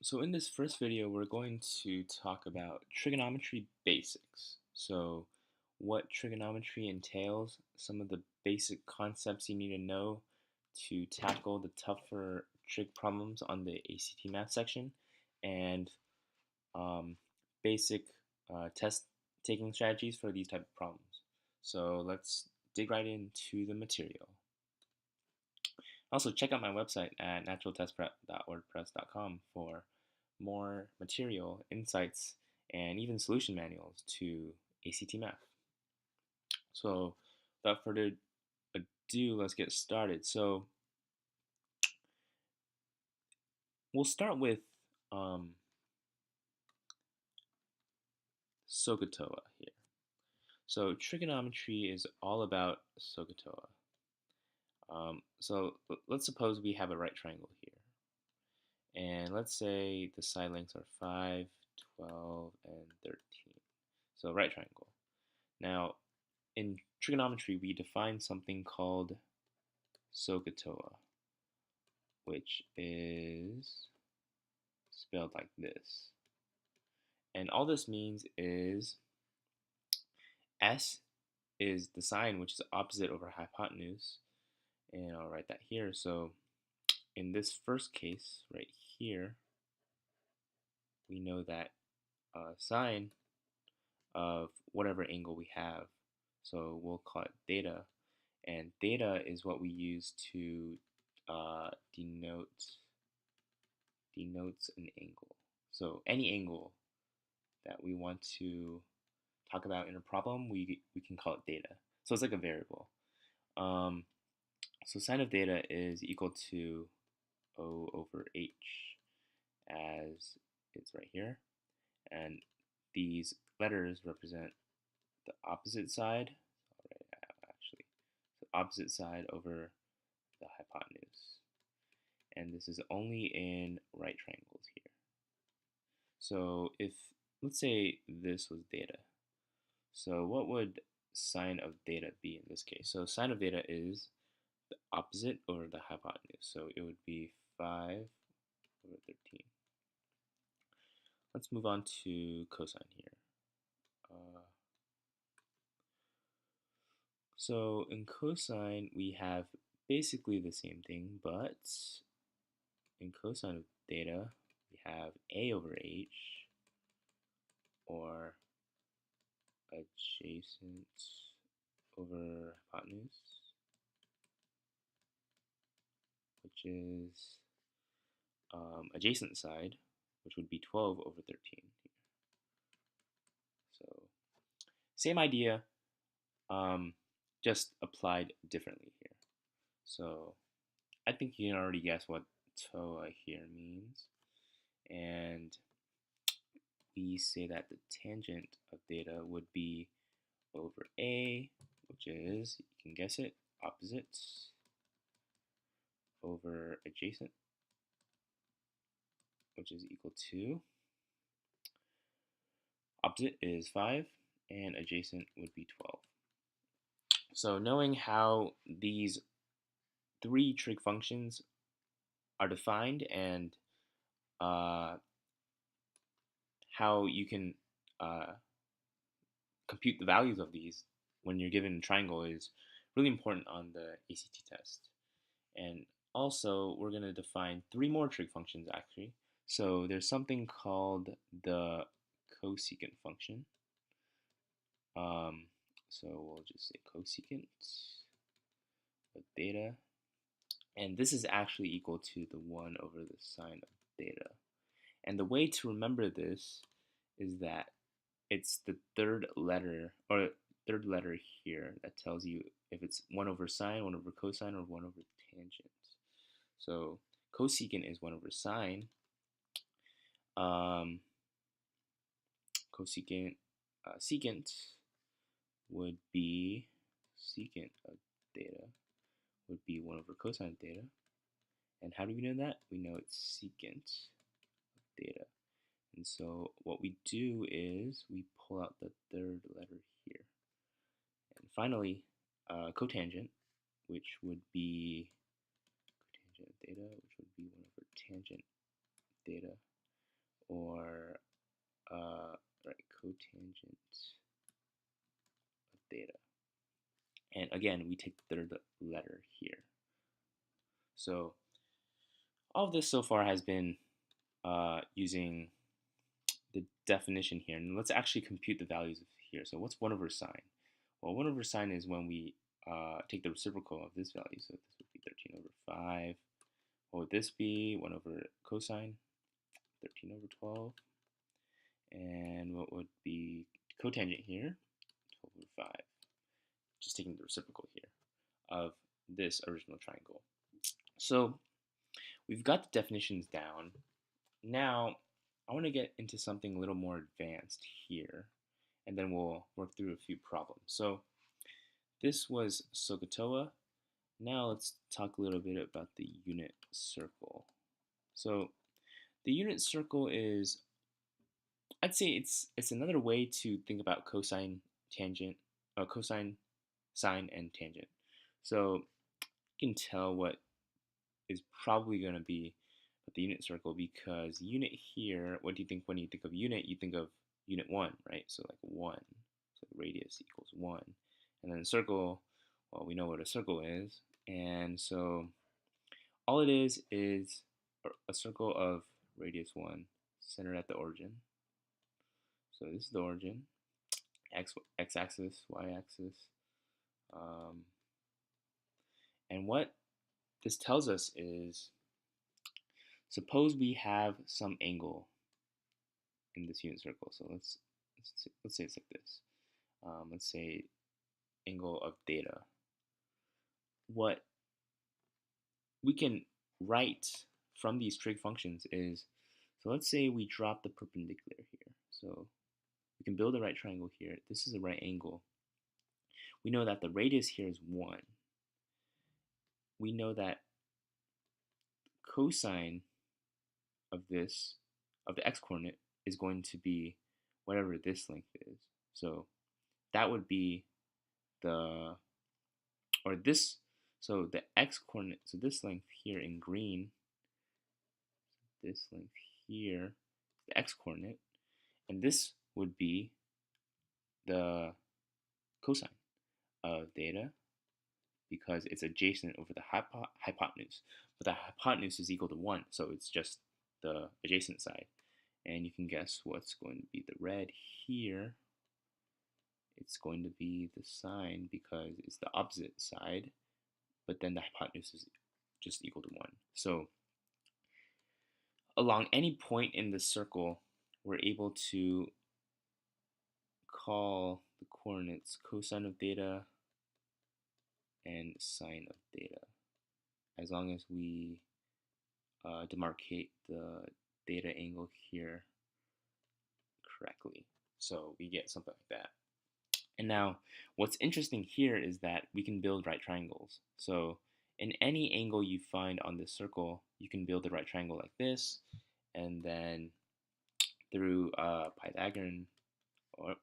So in this first video, we're going to talk about trigonometry basics. So what trigonometry entails, some of the basic concepts you need to know to tackle the tougher trig problems on the ACT math section, and um, basic test taking strategies for these type of problems. So let's dig right into the material. Also, check out my website at naturaltestprep.wordpress.com for more material, insights, and even solution manuals to ACT Math. So, without further ado, let's get started. So, we'll start with SOHCAHTOA here. So, trigonometry is all about SOHCAHTOA. So, let's suppose we have a right triangle here. And let's say the side lengths are 5, 12, and 13. So right triangle. Now, in trigonometry, we define something called SOHCAHTOA, which is spelled like this. And all this means is S is the sine, which is opposite over hypotenuse. And I'll write that here. So in this first case right here, we know that sine of whatever angle we have, so we'll call it theta, and theta is what we use to denotes an angle. So any angle that we want to talk about in a problem, we can call it theta. So it's like a variable. So sine of theta is equal to O over H, as it's right here, and these letters represent the opposite side. Actually, the opposite side over the hypotenuse, and this is only in right triangles here. So if, let's say this was theta, so what would sine of theta be in this case? So sine of theta is the opposite over the hypotenuse, so it would be 5 over 13. Let's move on to cosine here. So in cosine, we have basically the same thing, but in cosine of theta, we have A over H, or adjacent over hypotenuse, which is adjacent side, which would be 12 over 13 here. So same idea, just applied differently here. So I think you can already guess what TOA here means. And we say that the tangent of theta would be over A, which is, you can guess it, opposite, over adjacent, which is equal to, opposite is 5, and adjacent would be 12. So knowing how these three trig functions are defined and how you can compute the values of these when you're given a triangle is really important on the ACT test. And also, we're going to define three more trig functions actually. So there's something called the cosecant function. So we'll just say cosecant of theta. And this is actually equal to the 1 over the sine of theta. And the way to remember this is that it's the third letter here that tells you if it's 1 over sine, 1 over cosine, or 1 over tangent. So cosecant is 1 over sine. Secant would be secant of theta would be 1 over cosine of theta. And how do we know that? We know it's secant of theta. And so what we do is we pull out the third letter here. And finally, cotangent, which would be cotangent of theta, which would be 1 over tangent theta. or right, cotangent of theta. And again, we take the third letter here. So all of this so far has been using the definition here. And let's actually compute the values of here. So what's 1 over sine? Well, 1 over sine is when we take the reciprocal of this value. So this would be 13 over 5. What would this be? 1 over cosine, 13 over 12. And what would be cotangent here? 12 over 5. Just taking the reciprocal here of this original triangle. So we've got the definitions down. Now I want to get into something a little more advanced here, and then we'll work through a few problems. So this was SOHCAHTOA. Now let's talk a little bit about the unit circle. So the unit circle is, I'd say it's another way to think about cosine, tangent, cosine, sine, and tangent. So you can tell what is probably going to be the unit circle, because unit here, what do you think when you think of unit? You think of unit 1, right? So like 1, so radius equals 1. And then circle, well, we know what a circle is. And so all it is a circle of radius 1 centered at the origin. So this is the origin, x-axis, y-axis. And what this tells us is, suppose we have some angle in this unit circle. So let's say it's like this. Let's say angle of theta. What we can write from these trig functions is, so let's say we drop the perpendicular here. So we can build a right triangle here. This is a right angle. We know that the radius here is 1. We know that cosine of this, of the x-coordinate, is going to be whatever this length is. So that would be the, or this, so the x-coordinate, so this length here in green, this length here, the x-coordinate, and this would be the cosine of theta, because it's adjacent over the hypotenuse. But the hypotenuse is equal to 1, so it's just the adjacent side. And you can guess what's going to be the red here. It's going to be the sine, because it's the opposite side, but then the hypotenuse is just equal to 1. So along any point in the circle, we're able to call the coordinates cosine of theta and sine of theta, as long as we demarcate the theta angle here correctly. So we get something like that. And now what's interesting here is that we can build right triangles. So in any angle you find on this circle, you can build a right triangle like this, and then through Pythagorean, or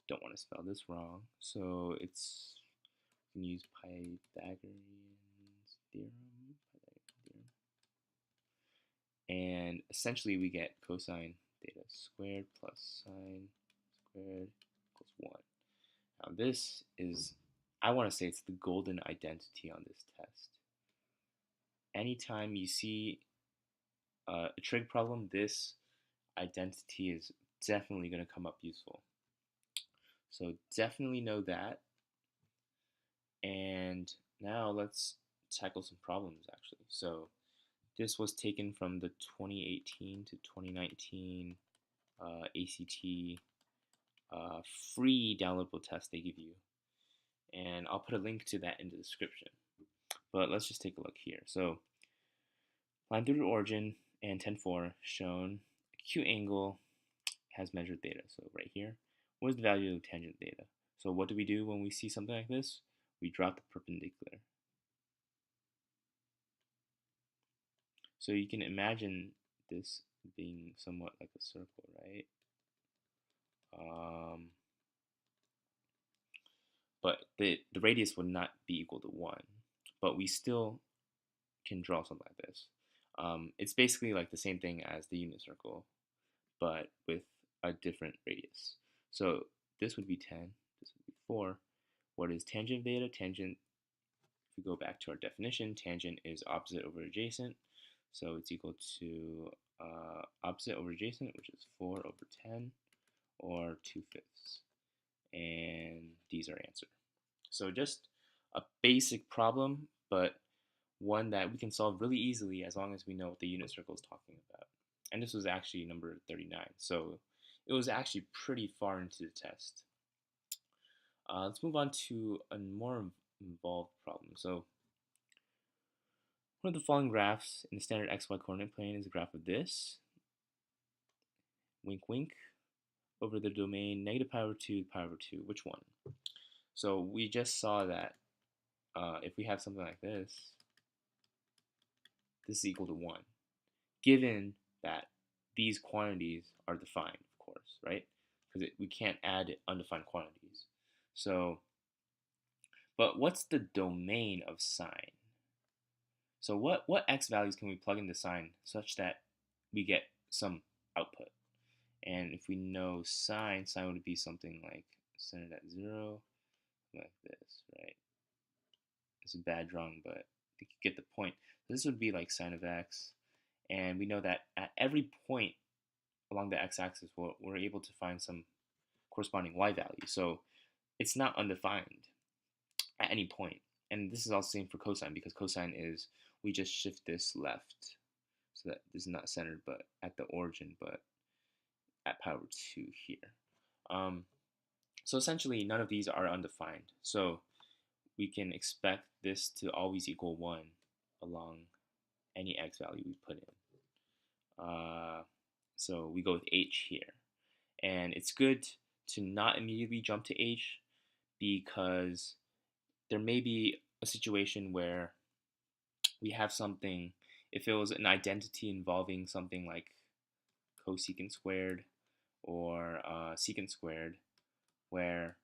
don't want to spell this wrong, so it's, you can use Pythagorean's theorem, and essentially we get cosine theta squared plus sine squared equals 1. Now this is, I want to say it's the golden identity on this test. Anytime you see a trig problem, this identity is definitely going to come up useful. So definitely know that. And now let's tackle some problems actually. So this was taken from the 2018 to 2019 ACT free downloadable test they give you. And I'll put a link to that in the description. But let's just take a look here. So line through the origin and 10-4 shown, acute angle has measured theta. So right here, what is the value of tangent theta? So what do we do when we see something like this? We drop the perpendicular. So you can imagine this being somewhat like a circle, right? But the radius would not be equal to 1. But we still can draw something like this. It's basically like the same thing as the unit circle, but with a different radius. So this would be 10, this would be 4. What is tangent of theta? Tangent, if we go back to our definition, tangent is opposite over adjacent. So it's equal to opposite over adjacent, which is 4 over 10, or 2/5. And these are answer. So just a basic problem, but one that we can solve really easily as long as we know what the unit circle is talking about. And this was actually number 39, so it was actually pretty far into the test. Let's move on to a more involved problem. So one of the following graphs in the standard xy coordinate plane is a graph of this, wink wink, over the domain negative pi over 2 pi over 2. Which one? So we just saw that if we have something like this is equal to 1, given that these quantities are defined, of course, right? Because we can't add undefined quantities. So, but what's the domain of sine? So what x values can we plug into sine such that we get some output? And if we know sine would be something like centered at 0, like this, right? It's a bad drawing, but I think you get the point. This would be like sine of x, and we know that at every point along the x-axis, we're able to find some corresponding y value. So it's not undefined at any point. And this is also the same for cosine, because cosine is, we just shift this left so that this is not centered but at the origin, but at pi over 2 here. So essentially none of these are undefined. So we can expect this to always equal 1 along any x value we put in. So we go with h here. And it's good to not immediately jump to h, because there may be a situation where we have something, if it was an identity involving something like cosecant squared or secant squared, where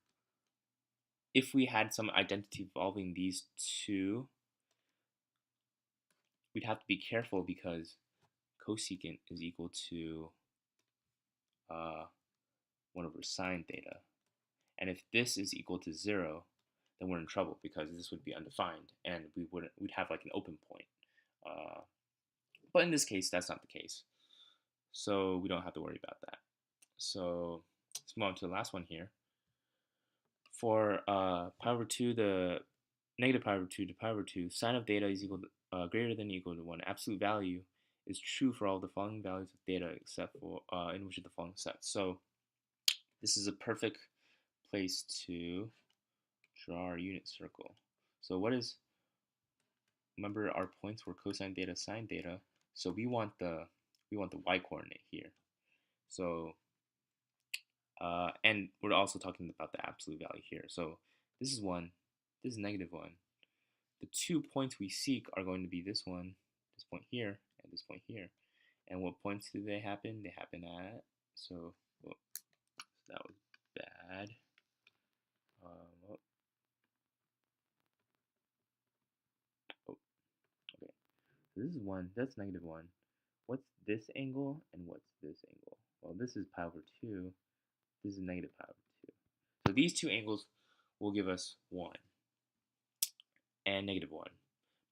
if we had some identity involving these two, we'd have to be careful because cosecant is equal to 1 over sine theta. And if this is equal to 0, then we're in trouble because this would be undefined and we'd have like an open point. But in this case, that's not the case. So we don't have to worry about that. So let's move on to the last one here. For pi over 2, the negative pi over 2 to pi over 2, sine of theta is equal to, greater than or equal to 1. Absolute value is true for all the following values of theta except for in which of the following sets. So this is a perfect place to draw our unit circle. So what is, remember our points were cosine theta, sine theta. So we want the y coordinate here. So and we're also talking about the absolute value here. So this is 1, this is negative 1. The 2 points we seek are going to be this one, this point here, and this point here. And what points do they happen? They happen at, so that was bad. Oh, okay. So this is 1, that's negative 1. What's this angle and what's this angle? Well, this is pi over 2, this is negative pi over 2. So these two angles will give us 1 and negative 1.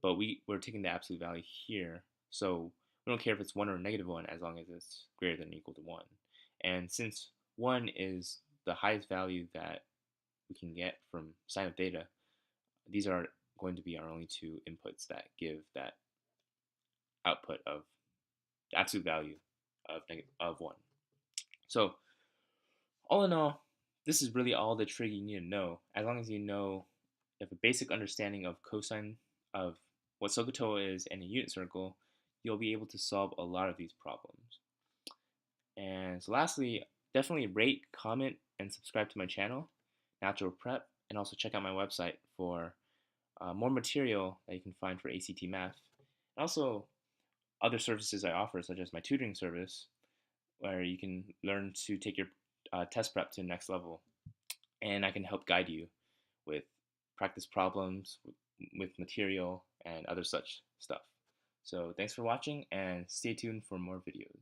But we're taking the absolute value here, so we don't care if it's 1 or negative 1 as long as it's greater than or equal to 1. And since 1 is the highest value that we can get from sine of theta, these are going to be our only two inputs that give that output of the absolute value of 1. So all in all, this is really all the trig you need to know. As long as you have a basic understanding of cosine, of what SOHCAHTOA is and a unit circle, you'll be able to solve a lot of these problems. And so lastly, definitely rate, comment, and subscribe to my channel, Natural Prep, and also check out my website for more material that you can find for ACT Math. And also other services I offer, such as my tutoring service, where you can learn to take your test prep to the next level. And I can help guide you with practice problems, with material, and other such stuff. So thanks for watching and stay tuned for more videos.